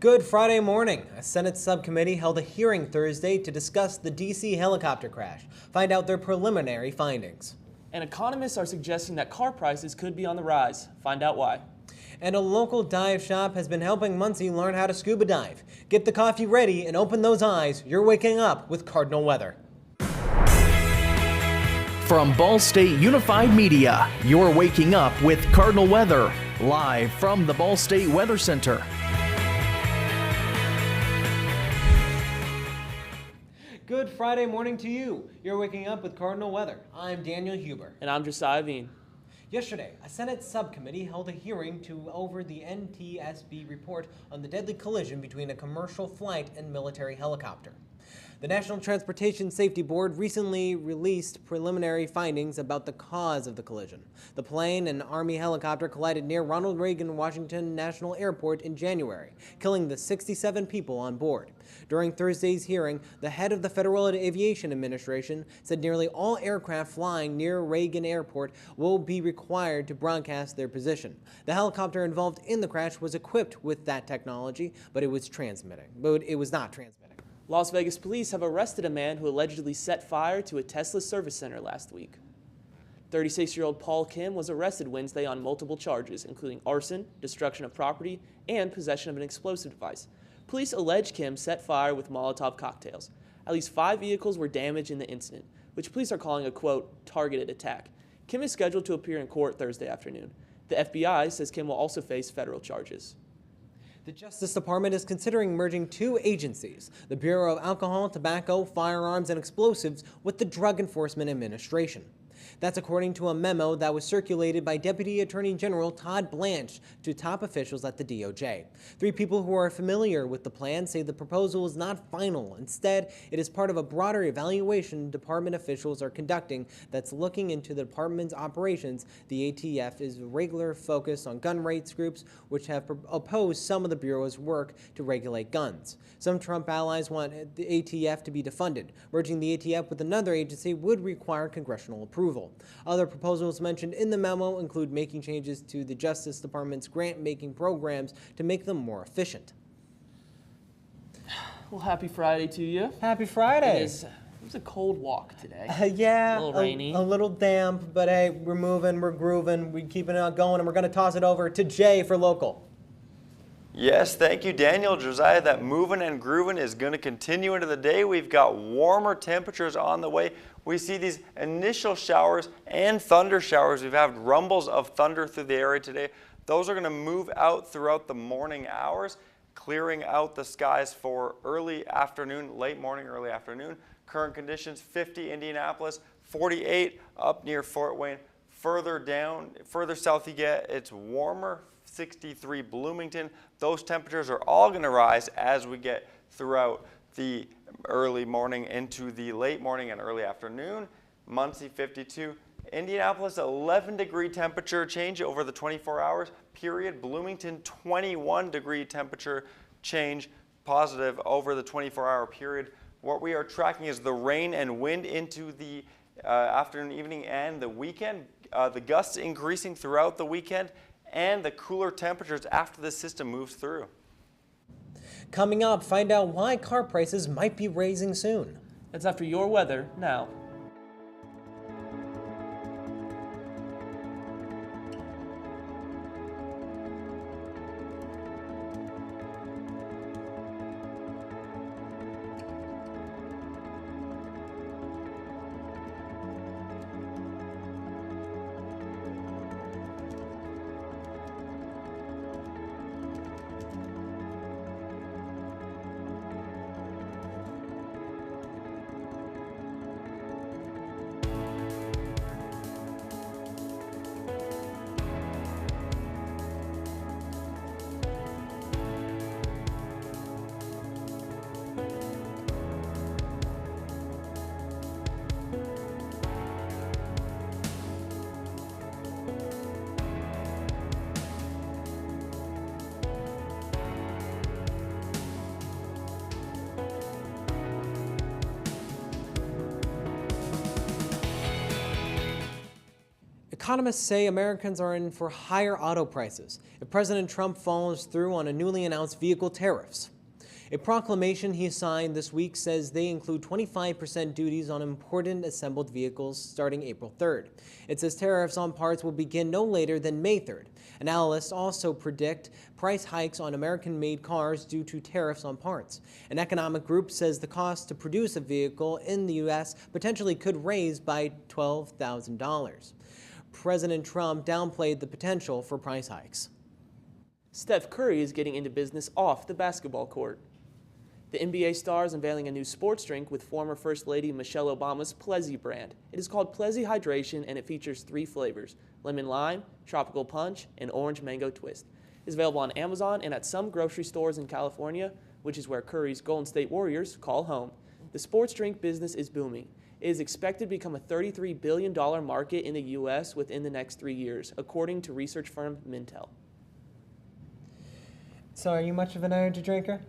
Good Friday morning. A Senate subcommittee held a hearing Thursday to discuss the D.C. helicopter crash, find out their preliminary findings. And economists are suggesting that car prices could be on the rise. Find out why. And a local dive shop has been helping Muncie learn how to scuba dive. Get the coffee ready and open those eyes. You're waking up with Cardinal weather. From Ball State Unified Media, you're waking up with Cardinal weather, live from the Ball State Weather Center. Good Friday morning to you. You're waking up with Cardinal weather. I'm Daniel Huber. And I'm Josiah Veen. Yesterday, a Senate subcommittee held a hearing over the NTSB report on the deadly collision between a commercial flight and military helicopter. The National Transportation Safety Board recently released preliminary findings about the cause of the collision. The plane, an Army helicopter, collided near Ronald Reagan Washington National Airport in January, killing the 67 people on board. During Thursday's hearing, the head of the Federal Aviation Administration said nearly all aircraft flying near Reagan Airport will be required to broadcast their position. The helicopter involved in the crash was equipped with that technology, but it was not transmitting. Las Vegas police have arrested a man who allegedly set fire to a Tesla service center last week. 36-year-old Paul Kim was arrested Wednesday on multiple charges, including arson, destruction of property, and possession of an explosive device. Police allege Kim set fire with Molotov cocktails. At least 5 vehicles were damaged in the incident, which police are calling a, quote, targeted attack. Kim is scheduled to appear in court Thursday afternoon. The FBI says Kim will also face federal charges. The Justice Department is considering merging two agencies, the Bureau of Alcohol, Tobacco, Firearms, and Explosives, with the Drug Enforcement Administration. That's according to a memo that was circulated by Deputy Attorney General Todd Blanche to top officials at the DOJ. 3 people who are familiar with the plan say the proposal is not final. Instead, it is part of a broader evaluation department officials are conducting that's looking into the department's operations. The ATF is regular focus on gun rights groups, which have opposed some of the Bureau's work to regulate guns. Some Trump allies want the ATF to be defunded. Merging the ATF with another agency would require congressional approval. Other proposals mentioned in the memo include making changes to the Justice Department's grant-making programs to make them more efficient. Well, happy Friday to you. Happy Friday. It was a cold walk today. Yeah, a little rainy. A little damp, but hey, we're moving, we're grooving, we're keeping it going, and we're going to toss it over to Jay for local. Yes, thank you, Daniel. Josiah, that moving and grooving is going to continue into the day. We've got warmer temperatures on the way. We see these initial showers and thunder showers. We've had rumbles of thunder through the area today. Those are going to move out throughout the morning hours, clearing out the skies for early afternoon, late morning, early afternoon. Current conditions, 50 Indianapolis, 48 up near Fort Wayne. Further down, further south you get, it's warmer, 63 Bloomington. Those temperatures are all going to rise as we get throughout the early morning into the late morning and early afternoon. Muncie 52. Indianapolis 11-degree temperature change over the 24 hours period. Bloomington 21-degree temperature change positive over the 24-hour period. What we are tracking is the rain and wind into the afternoon, evening, and the weekend. The gusts increasing throughout the weekend, and the cooler temperatures after the system moves through. Coming up, find out why car prices might be raising soon. That's after your weather now. Economists say Americans are in for higher auto prices if President Trump follows through on a newly announced vehicle tariffs. A proclamation he signed this week says they include 25% duties on imported assembled vehicles starting April 3rd. It says tariffs on parts will begin no later than May 3rd. Analysts also predict price hikes on American-made cars due to tariffs on parts. An economic group says the cost to produce a vehicle in the U.S. potentially could raise by $12,000. President Trump downplayed the potential for price hikes. Steph Curry is getting into business off the basketball court. The NBA star is unveiling a new sports drink with former First Lady Michelle Obama's Plezi brand. It is called Plezi Hydration and it features 3 flavors: lemon lime, tropical punch, and orange mango twist. It is available on Amazon and at some grocery stores in California, which is where Curry's Golden State Warriors call home. The sports drink business is booming. It is expected to become a $33 billion market in the U.S. within the next 3 years, according to research firm Mintel. So are you much of an energy drinker?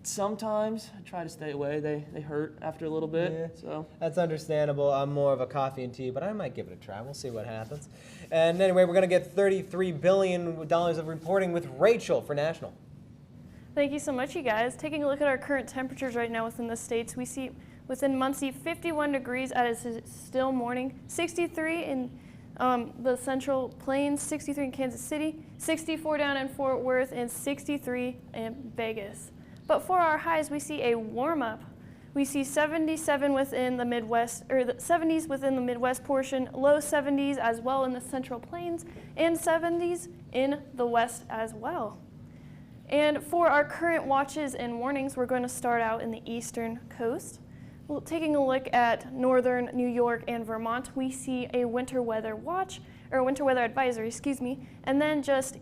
Sometimes I try to stay away. They hurt after a little bit. Yeah. So That's understandable. I'm more of a coffee and tea, but I might give it a try. We'll see what happens. And anyway, we're going to get $33 billion of reporting with Rachel for National. Thank you so much, you guys. Taking a look at our current temperatures right now within the states, we see within Muncie 51 degrees as it's still morning, 63 in the Central Plains, 63 in Kansas City, 64 down in Fort Worth, and 63 in Vegas. But for our highs, we see a warm-up. We see 77 within the Midwest, or the 70s within the Midwest portion, low 70s as well in the Central Plains, and 70s in the West as well. And for our current watches and warnings, we're going to start out in the eastern coast. Well, taking a look at northern New York and Vermont, we see a winter weather watch, or winter weather advisory, excuse me, and then just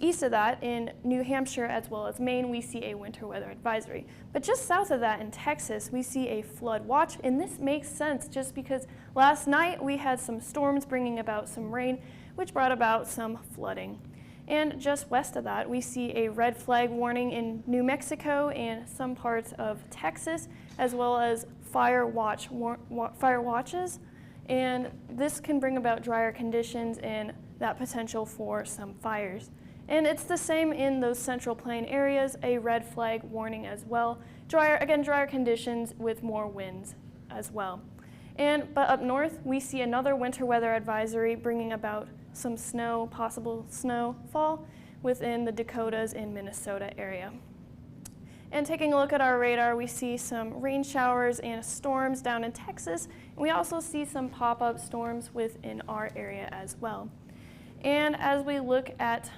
east of that in New Hampshire as well as Maine, we see a winter weather advisory. But just south of that in Texas, we see a flood watch, and this makes sense just because last night we had some storms bringing about some rain, which brought about some flooding. And just west of that, we see a red flag warning in New Mexico and some parts of Texas, as well as fire watches. And this can bring about drier conditions and that potential for some fires. And it's the same in those Central Plain areas, a red flag warning as well. Drier conditions with more winds as well. But up north, we see another winter weather advisory bringing about some snow, possible snowfall within the Dakotas and Minnesota area. And taking a look at our radar, we see some rain showers and storms down in Texas. And we also see some pop-up storms within our area as well. And as we look at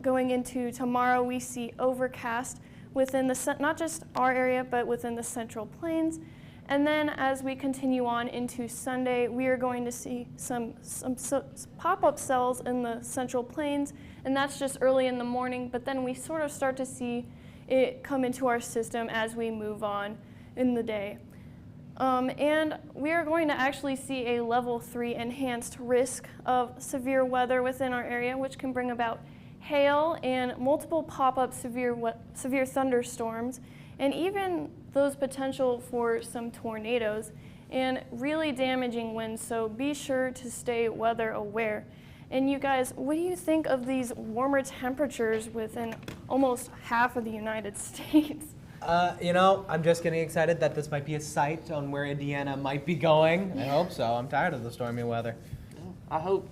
going into tomorrow, we see overcast within not just our area, but within the Central Plains. And then as we continue on into Sunday, we are going to see some pop-up cells in the Central Plains, and that's just early in the morning, but then we sort of start to see it come into our system as we move on in the day. And we are going to actually see a level 3 enhanced risk of severe weather within our area, which can bring about hail and multiple pop-up severe thunderstorms, and even those potential for some tornadoes and really damaging winds, so be sure to stay weather aware. And you guys, what do you think of these warmer temperatures within almost half of the United States? I'm just getting excited that this might be a site on where Indiana might be going. I hope so. I'm tired of the stormy weather. I hope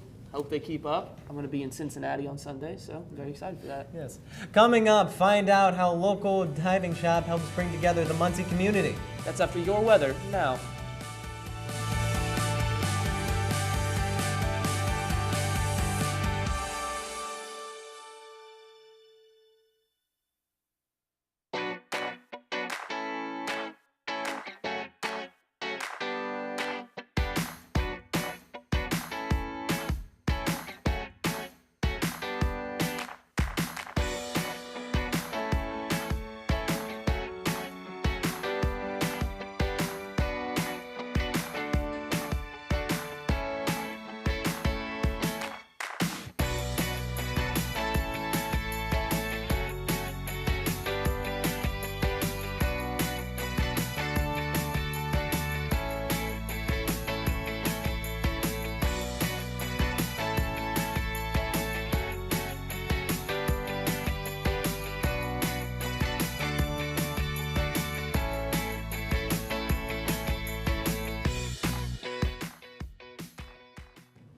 they keep up. I'm going to be in Cincinnati on Sunday, so I'm very excited for that. Yes. Coming up, find out how local diving shop helps bring together the Muncie community. That's after your weather now.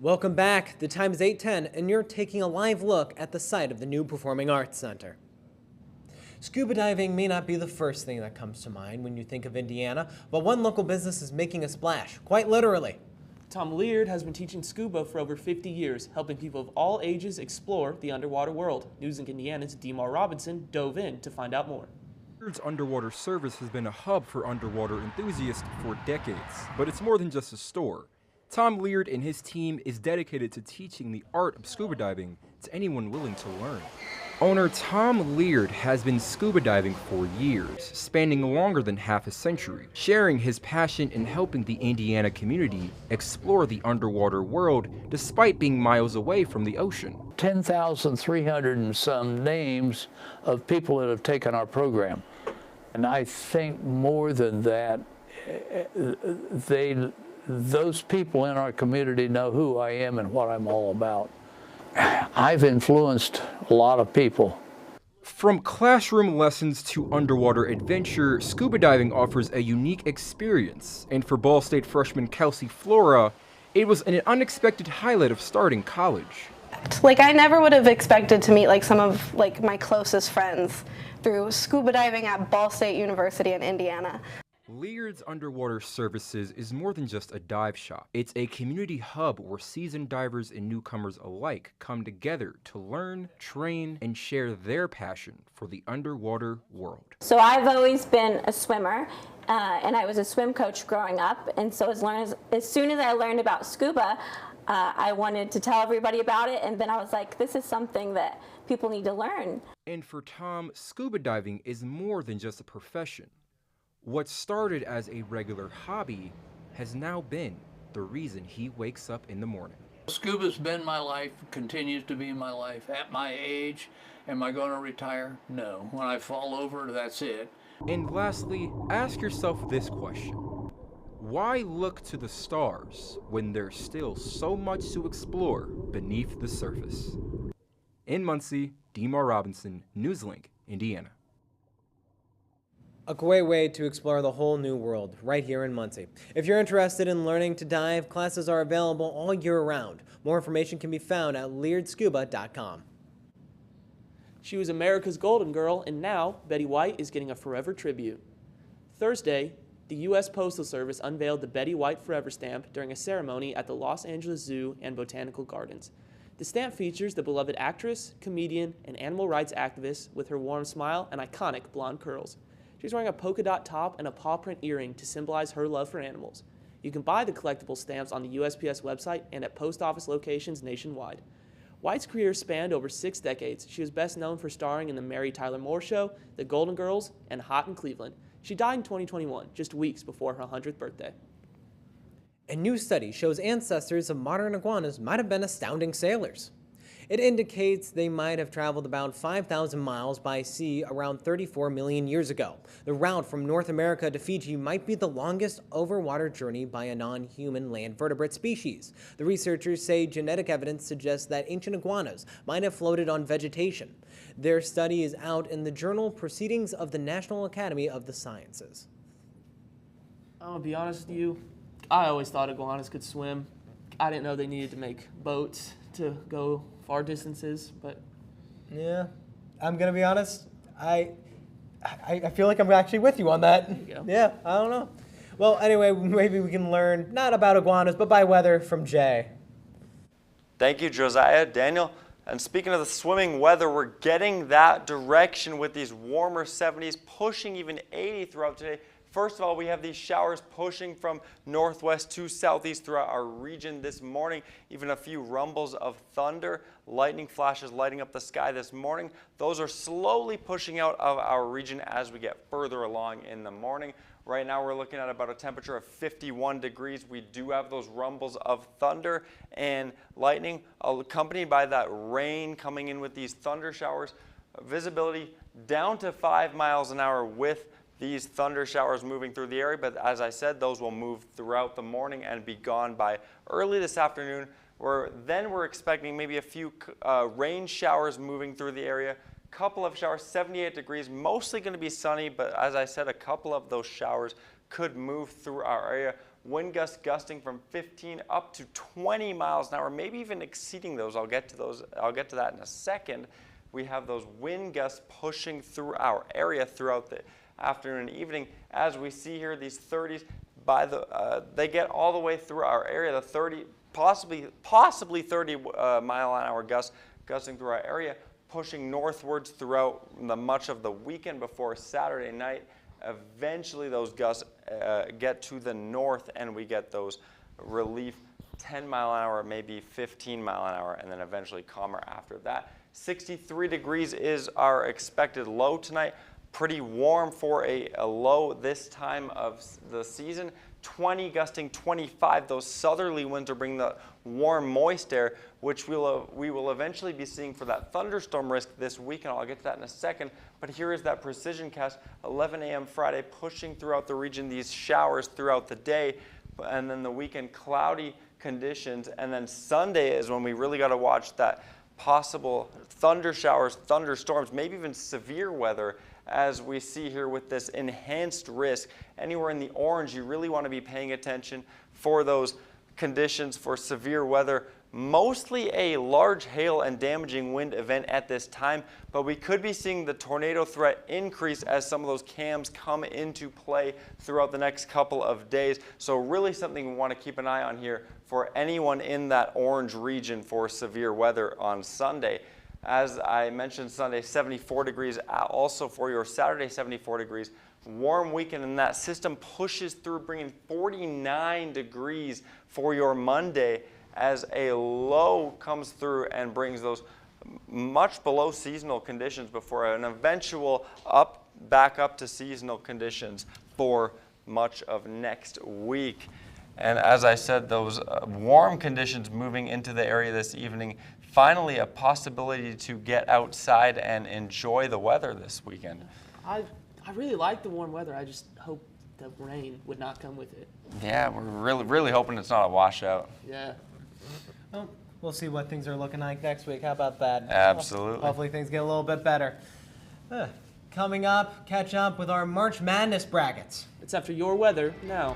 Welcome back. The time is 8:10 and you're taking a live look at the site of the new Performing Arts Center. Scuba diving may not be the first thing that comes to mind when you think of Indiana, but one local business is making a splash, quite literally. Tom Leard has been teaching scuba for over 50 years, helping people of all ages explore the underwater world. News Inc. Indiana's Demar Robinson dove in to find out more. Leard's underwater service has been a hub for underwater enthusiasts for decades, but it's more than just a store. Tom Leard and his team is dedicated to teaching the art of scuba diving to anyone willing to learn. Owner Tom Leard has been scuba diving for years, spanning longer than half a century, sharing his passion in helping the Indiana community explore the underwater world despite being miles away from the ocean. 10,300 and some names of people that have taken our program. And I think more than that, those people in our community know who I am and what I'm all about. I've influenced a lot of people. From classroom lessons to underwater adventure, scuba diving offers a unique experience. And for Ball State freshman Kelsey Flora, it was an unexpected highlight of starting college. Like, I never would have expected to meet some of my closest friends through scuba diving at Ball State University in Indiana. Leard's Underwater Services is more than just a dive shop. It's a community hub where seasoned divers and newcomers alike come together to learn, train, and share their passion for the underwater world. So I've always been a swimmer, and I was a swim coach growing up, and so as soon as I learned about scuba, I wanted to tell everybody about it, and then I was like, this is something that people need to learn. And for Tom, scuba diving is more than just a profession. What started as a regular hobby has now been the reason he wakes up in the morning. Scuba's been my life, continues to be my life. At my age, am I going to retire? No. When I fall over, that's it. And lastly, ask yourself this question. Why look to the stars when there's still so much to explore beneath the surface? In Muncie, Demar Robinson, NewsLink, Indiana. A great way to explore the whole new world right here in Muncie. If you're interested in learning to dive, classes are available all year round. More information can be found at leardscuba.com. She was America's Golden Girl, and now Betty White is getting a forever tribute. Thursday, the U.S. Postal Service unveiled the Betty White Forever stamp during a ceremony at the Los Angeles Zoo and Botanical Gardens. The stamp features the beloved actress, comedian, and animal rights activist with her warm smile and iconic blonde curls. She's wearing a polka dot top and a paw print earring to symbolize her love for animals. You can buy the collectible stamps on the USPS website and at post office locations nationwide. White's career spanned over 6 decades. She was best known for starring in The Mary Tyler Moore Show, The Golden Girls, and Hot in Cleveland. She died in 2021, just weeks before her 100th birthday. A new study shows ancestors of modern iguanas might have been astounding sailors. It indicates they might have traveled about 5,000 miles by sea around 34 million years ago. The route from North America to Fiji might be the longest overwater journey by a non-human land vertebrate species. The researchers say genetic evidence suggests that ancient iguanas might have floated on vegetation. Their study is out in the journal Proceedings of the National Academy of the Sciences. I'm gonna be honest with you, I always thought iguanas could swim. I didn't know they needed to make boats to go far distances, but Yeah, I'm gonna be honest. I feel like I'm actually with you on that. There you go. Yeah, I don't know. Well, anyway, maybe we can learn not about iguanas, but by weather from Jay. Thank you, Josiah. Daniel, and speaking of the swimming weather, we're getting that direction with these warmer 70s, pushing even 80 throughout today. First of all, we have these showers pushing from northwest to southeast throughout our region this morning. Even a few rumbles of thunder, lightning flashes lighting up the sky this morning. Those are slowly pushing out of our region as we get further along in the morning. Right now we're looking at about a temperature of 51 degrees. We do have those rumbles of thunder and lightning accompanied by that rain coming in with these thunder showers. Visibility down to 5 miles an hour with these thunder showers moving through the area, but as I said, those will move throughout the morning and be gone by early this afternoon. Then we're expecting maybe a few rain showers moving through the area. Couple of showers, 78 degrees, mostly going to be sunny, but as I said, a couple of those showers could move through our area. Wind gusts gusting from 15 up to 20 miles an hour, maybe even exceeding those. I'll get to that in a second. We have those wind gusts pushing through our area throughout the afternoon and evening. As we see here, these 30s, they get all the way through our area. The 30, possibly 30 mile an hour gusts gusting through our area, pushing northwards throughout much of the weekend before Saturday night. Eventually, those gusts get to the north, and we get those relief 10 mile an hour, maybe 15 mile an hour, and then eventually calmer after that. 63 degrees is our expected low tonight. Pretty warm for a low this time of the season. 20 gusting 25. Those southerly winds are bringing the warm, moist air, which we will eventually be seeing for that thunderstorm risk this weekend. I'll get to that in a second. But here is that precision cast, 11 a.m. Friday, pushing throughout the region, these showers throughout the day. And then the weekend, cloudy conditions. And then Sunday is when we really got to watch that possible thunder showers, thunderstorms, maybe even severe weather, as we see here with this enhanced risk. Anywhere in the orange, you really want to be paying attention for those conditions for severe weather. Mostly a large hail and damaging wind event at this time, but we could be seeing the tornado threat increase as some of those cams come into play throughout the next couple of days. So really something we want to keep an eye on here for anyone in that orange region for severe weather on Sunday. As I mentioned, Sunday 74 degrees, also for your Saturday 74 degrees. Warm weekend, and that system pushes through, bringing 49 degrees for your Monday as a low comes through and brings those much below seasonal conditions before an eventual back up to seasonal conditions for much of next week. And as I said, those warm conditions moving into the area this evening. Finally, a possibility to get outside and enjoy the weather this weekend. I really like the warm weather. I just hope the rain would not come with it. Yeah, we're really hoping it's not a washout. Yeah. Well, we'll see what things are looking like next week. How about that? Absolutely. Hopefully things get a little bit better. Coming up, catch up with our March Madness brackets. It's after your weather now.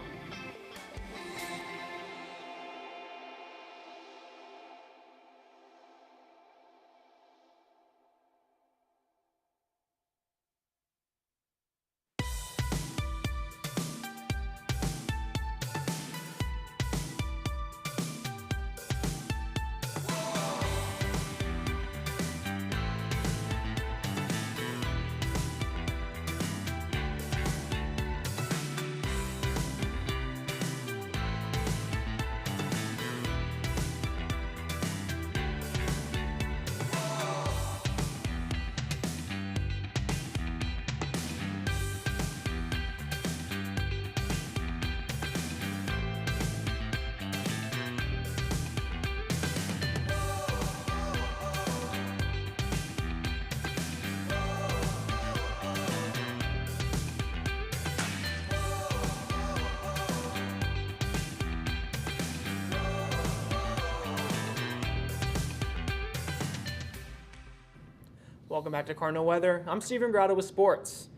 Welcome back to Cardinal Weather. I'm Steven Grotto with sports.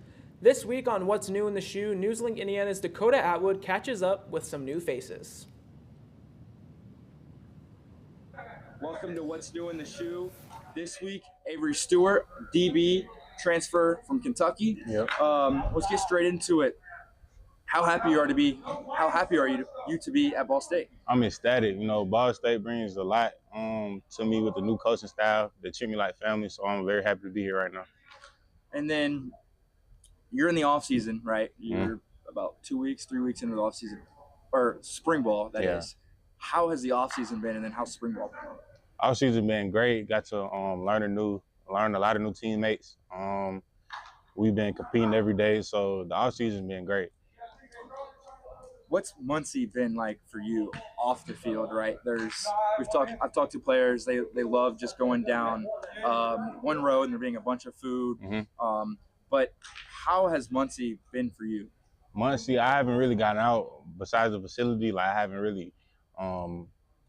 This week on What's New in the Shoe, Newslink Indiana's Dakota Atwood catches up with some new faces. Welcome to What's New in the Shoe. This week, Avery Stewart, DB, transfer from Kentucky. Yep. Let's get straight into it. How happy are you to be at Ball State? I'm ecstatic. You know, Ball State brings a lot to me with the new coaching staff. They treat me like family, so I'm very happy to be here right now. And then you're in the off season, right? You're about 3 weeks into the off season, or spring ball, that is. How has the off season been, and then how's spring ball been? Off season been great. Got to learn a lot of new teammates. We've been competing every day, so the off season been great. What's Muncie been like for you off the field, right? I've talked to players, they love just going down one road and there being a bunch of food. Mm-hmm. But how has Muncie been for you? Muncie, I haven't really gotten out besides the facility. Like, I haven't really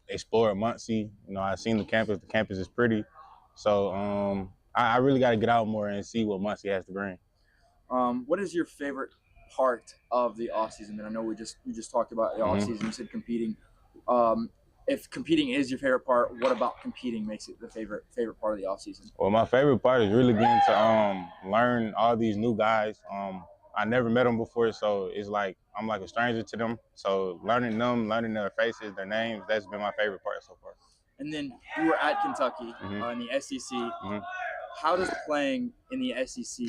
explored Muncie. You know, I've seen the campus. The campus is pretty. So I really got to get out more and see what Muncie has to bring. What is your favorite part of the off season? And I know we just talked about the off season. You said competing. If competing is your favorite part, what about competing makes it the favorite part of the off season? Well, my favorite part is really getting to learn all these new guys. I never met them before, so it's like I'm like a stranger to them. So learning them, learning their faces, their names, that's been my favorite part so far. And then you were at Kentucky in the SEC. How does playing in the SEC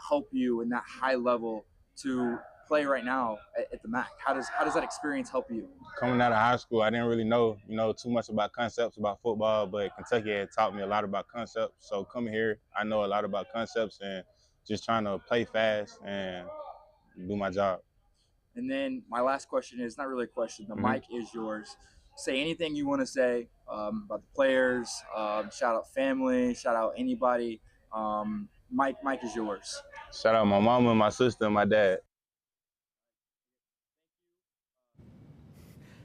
help you in that high level to play right now at the MAC? How does that experience help you? Coming out of high school, I didn't really know too much about concepts about football, but Kentucky had taught me a lot about concepts. So coming here, I know a lot about concepts and just trying to play fast and do my job. And then my last question is not really a question. The mic is yours. Say anything you want to say about the players. Shout out family. Shout out anybody. Mic is yours. Shout out my mama, my sister, and my dad.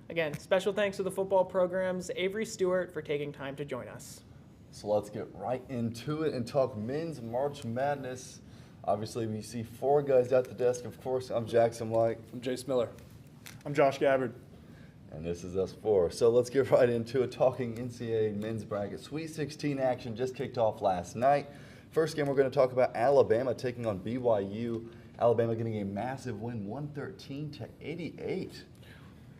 Again, special thanks to the football program's Avery Stewart for taking time to join us. So let's get right into it and talk men's March Madness. Obviously, we see 4 guys at the desk. Of course, I'm Jackson White. I'm Jace Miller. I'm Josh Gabbard. And this is us 4. So let's get right into it, talking NCAA men's bracket. Sweet 16 action just kicked off last night. First game, we're going to talk about Alabama taking on BYU. Alabama getting a massive win, 113-88.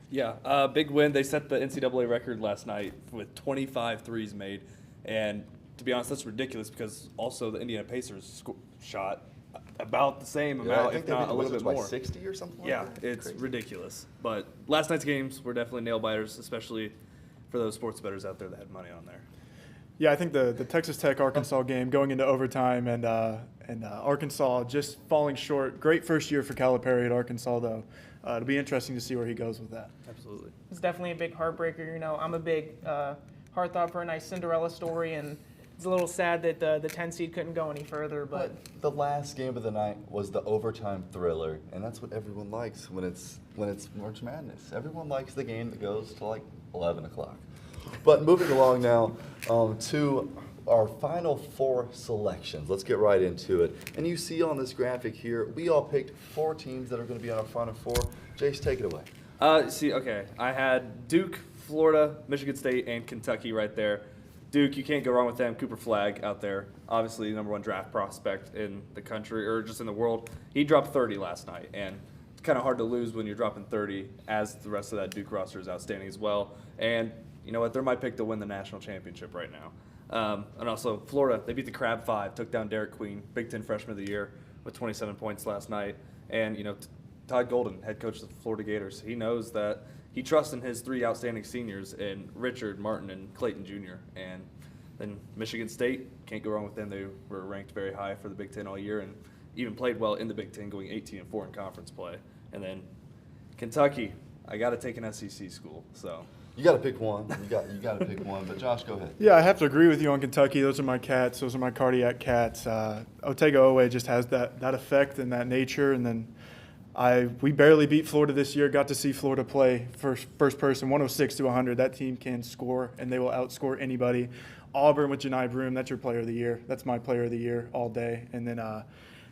Yeah, big win. They set the NCAA record last night with 25 threes made. And to be honest, that's ridiculous because also the Indiana Pacers shot about the same amount, if not a little bit more. 60 or something yeah, like that? it's Crazy. Ridiculous. But last night's games were definitely nail biters, especially for those sports bettors out there that had money on there. Yeah, I think the Texas Tech Arkansas game going into overtime and Arkansas just falling short. Great first year for Calipari at Arkansas, though. It'll be interesting to see where he goes with that. Absolutely. It's definitely a big heartbreaker. You know, I'm a big heartthrob for a nice Cinderella story, and it's a little sad that the 10 seed couldn't go any further. But the last game of the night was the overtime thriller, and that's what everyone likes when it's March Madness. Everyone likes the game that goes to like 11 o'clock. But moving along now to our final 4 selections. Let's get right into it. And you see on this graphic here, we all picked 4 teams that are going to be on our final 4. Jace, take it away. I had Duke, Florida, Michigan State, and Kentucky right there. Duke, you can't go wrong with them. Cooper Flagg out there, obviously the #1 draft prospect in the country or just in the world. He dropped 30 last night, and it's kind of hard to lose when you're dropping 30 as the rest of that Duke roster is outstanding as well. And you know what? They're my pick to win the national championship right now. And also Florida, they beat the Crab 5, took down Derek Queen, Big Ten Freshman of the Year with 27 points last night. And, you know, Todd Golden, head coach of the Florida Gators, he knows that he trusts in his 3 outstanding seniors in Richard, Martin, and Clayton Jr. And then Michigan State, can't go wrong with them. They were ranked very high for the Big Ten all year and even played well in the Big Ten, going 18-4 in conference play. And then Kentucky, I got to take an SEC school, so. You got to pick one. You got to pick one. But Josh, go ahead. Yeah, I have to agree with you on Kentucky. Those are my cats. Those are my cardiac cats. Otega Owe just has that effect and that nature. And then we barely beat Florida this year. Got to see Florida play first person, 106-100. That team can score, and they will outscore anybody. Auburn with Janai Broome, that's your player of the year. That's my player of the year all day. And then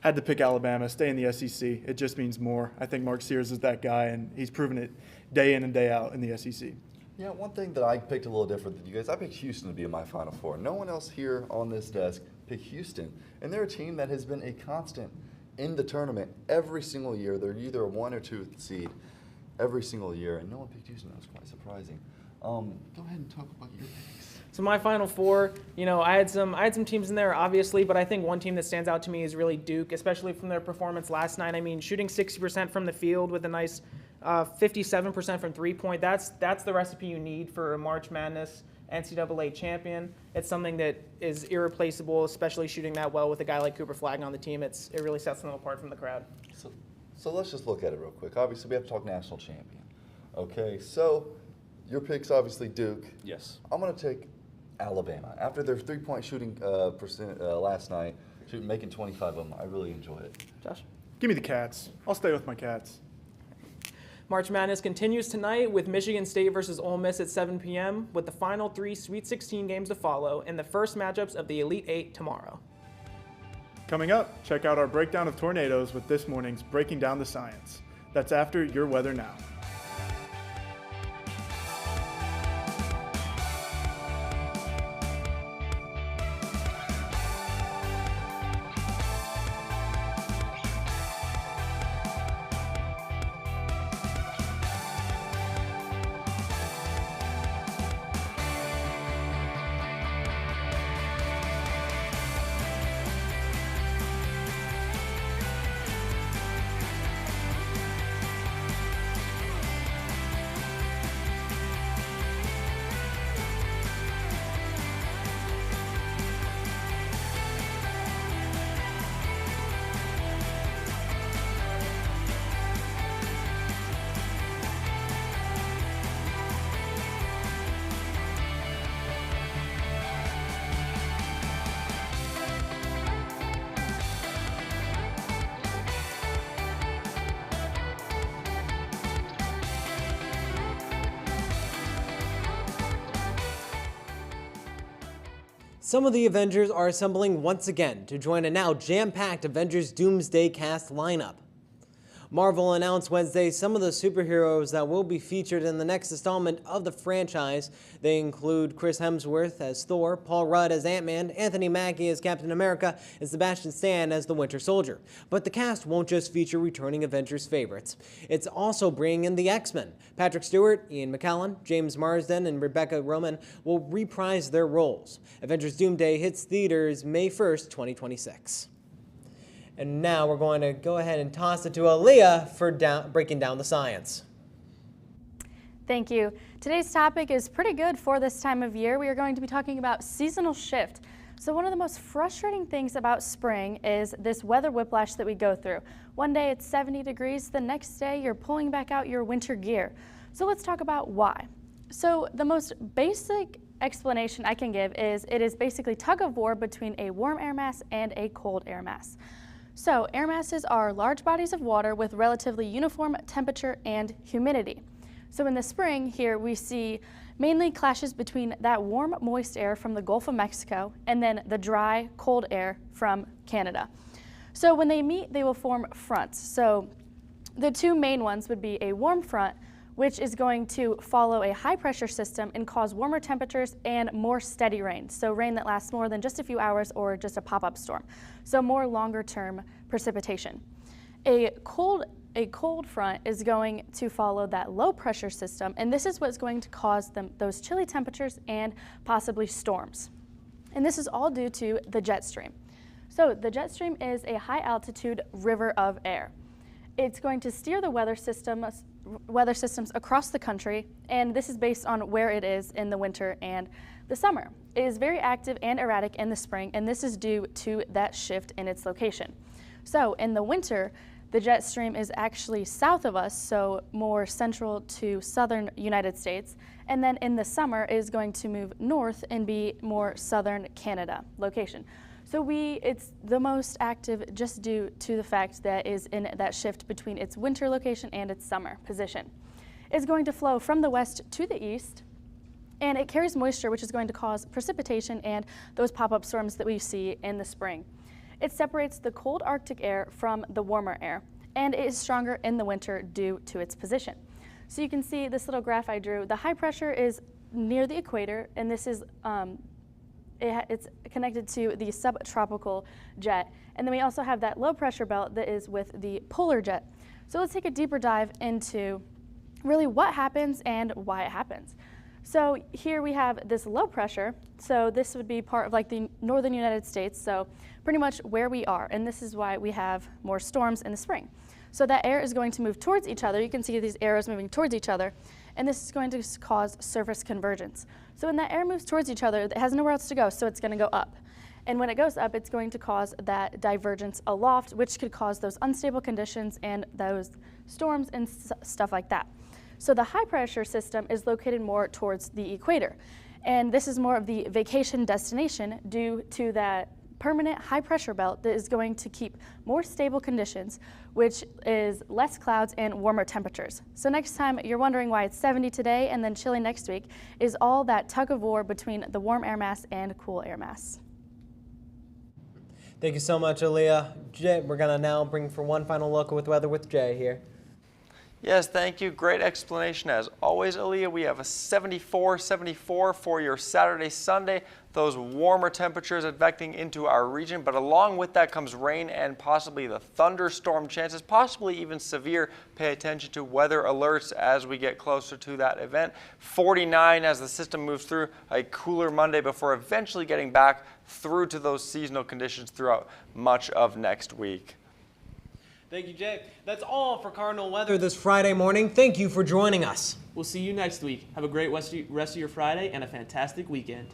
had to pick Alabama, stay in the SEC. It just means more. I think Mark Sears is that guy, and he's proven it day in and day out in the SEC. Yeah, one thing that I picked a little different than you guys, I picked Houston to be in my Final 4. No one else here on this desk picked Houston. And they're a team that has been a constant in the tournament every single year. They're either a 1 or 2 seed every single year, and no one picked Houston. That was quite surprising. Go ahead and talk about your picks. So my Final 4, you know, I had some teams in there, obviously, but I think one team that stands out to me is really Duke, especially from their performance last night. I mean, shooting 60% from the field with a nice 57% from three-point. That's the recipe you need for a March Madness NCAA champion. It's something that is irreplaceable, especially shooting that well with a guy like Cooper Flagg on the team. It really sets them apart from the crowd. So let's just look at it real quick. Obviously, we have to talk national champion. Okay, so your pick's obviously Duke. Yes. I'm going to take Alabama. After their three-point shooting percent last night, making 25 of them, I really enjoyed it. Josh? Give me the Cats. I'll stay with my Cats. March Madness continues tonight with Michigan State versus Ole Miss at 7 p.m. with the final 3 Sweet 16 games to follow and the first matchups of the Elite 8 tomorrow. Coming up, check out our breakdown of tornadoes with this morning's Breaking Down the Science. That's after your weather now. Some of the Avengers are assembling once again to join a now jam-packed Avengers Doomsday cast lineup. Marvel announced Wednesday some of the superheroes that will be featured in the next installment of the franchise. They include Chris Hemsworth as Thor, Paul Rudd as Ant-Man, Anthony Mackie as Captain America, and Sebastian Stan as the Winter Soldier. But the cast won't just feature returning Avengers favorites. It's also bringing in the X-Men. Patrick Stewart, Ian McKellen, James Marsden, and Rebecca Roman will reprise their roles. Avengers Doomsday hits theaters May 1st, 2026. And now we're going to go ahead and toss it to Aaliyah for breaking down the science. Thank you. Today's topic is pretty good for this time of year. We are going to be talking about seasonal shift. So one of the most frustrating things about spring is this weather whiplash that we go through. One day it's 70 degrees, the next day you're pulling back out your winter gear. So let's talk about why. So the most basic explanation I can give is it is basically tug of war between a warm air mass and a cold air mass. So air masses are large bodies of water with relatively uniform temperature and humidity. So in the spring here we see mainly clashes between that warm moist air from the Gulf of Mexico and then the dry cold air from Canada. So when they meet they will form fronts. So the two main ones would be a warm front, which is going to follow a high pressure system and cause warmer temperatures and more steady rain. So rain that lasts more than just a few hours or just a pop-up storm. So more longer term precipitation. A cold front is going to follow that low pressure system, and this is what's going to cause those chilly temperatures and possibly storms. And this is all due to the jet stream. So the jet stream is a high altitude river of air. It's going to steer the weather systems across the country, and this is based on where it is in the winter and the summer. It is very active and erratic in the spring, and this is due to that shift in its location. So in the winter, the jet stream is actually south of us, so more central to southern United States, and then in the summer it is going to move north and be more southern Canada location. So it's the most active just due to the fact that is in that shift between its winter location and its summer position. It's going to flow from the west to the east, and it carries moisture, which is going to cause precipitation and those pop-up storms that we see in the spring. It separates the cold Arctic air from the warmer air, and it is stronger in the winter due to its position. So you can see this little graph I drew. The high pressure is near the equator, and this is it's connected to the subtropical jet. And then we also have that low pressure belt that is with the polar jet. So let's take a deeper dive into really what happens and why it happens. So here we have this low pressure. So this would be part of like the northern United States, so pretty much where we are. And this is why we have more storms in the spring. So that air is going to move towards each other. You can see these arrows moving towards each other, and this is going to cause surface convergence. So when that air moves towards each other, it has nowhere else to go, so it's going to go up. And when it goes up, it's going to cause that divergence aloft, which could cause those unstable conditions and those storms and stuff like that. So the high pressure system is located more towards the equator. And this is more of the vacation destination due to that permanent high pressure belt that is going to keep more stable conditions, which is less clouds and warmer temperatures. So next time you're wondering why it's 70 today and then chilly next week, is all that tug of war between the warm air mass and cool air mass. Thank you so much, Aaliyah. Jay, we're going to now bring for one final look with weather with Jay here. Yes, thank you. Great explanation as always, Aaliyah. We have a 74 for your Saturday, Sunday. Those warmer temperatures advecting into our region, but along with that comes rain and possibly the thunderstorm chances, possibly even severe. Pay attention to weather alerts as we get closer to that event. 49 as the system moves through, a cooler Monday before eventually getting back through to those seasonal conditions throughout much of next week. Thank you, Jay. That's all for Cardinal Weather this Friday morning. Thank you for joining us. We'll see you next week. Have a great rest of your Friday and a fantastic weekend.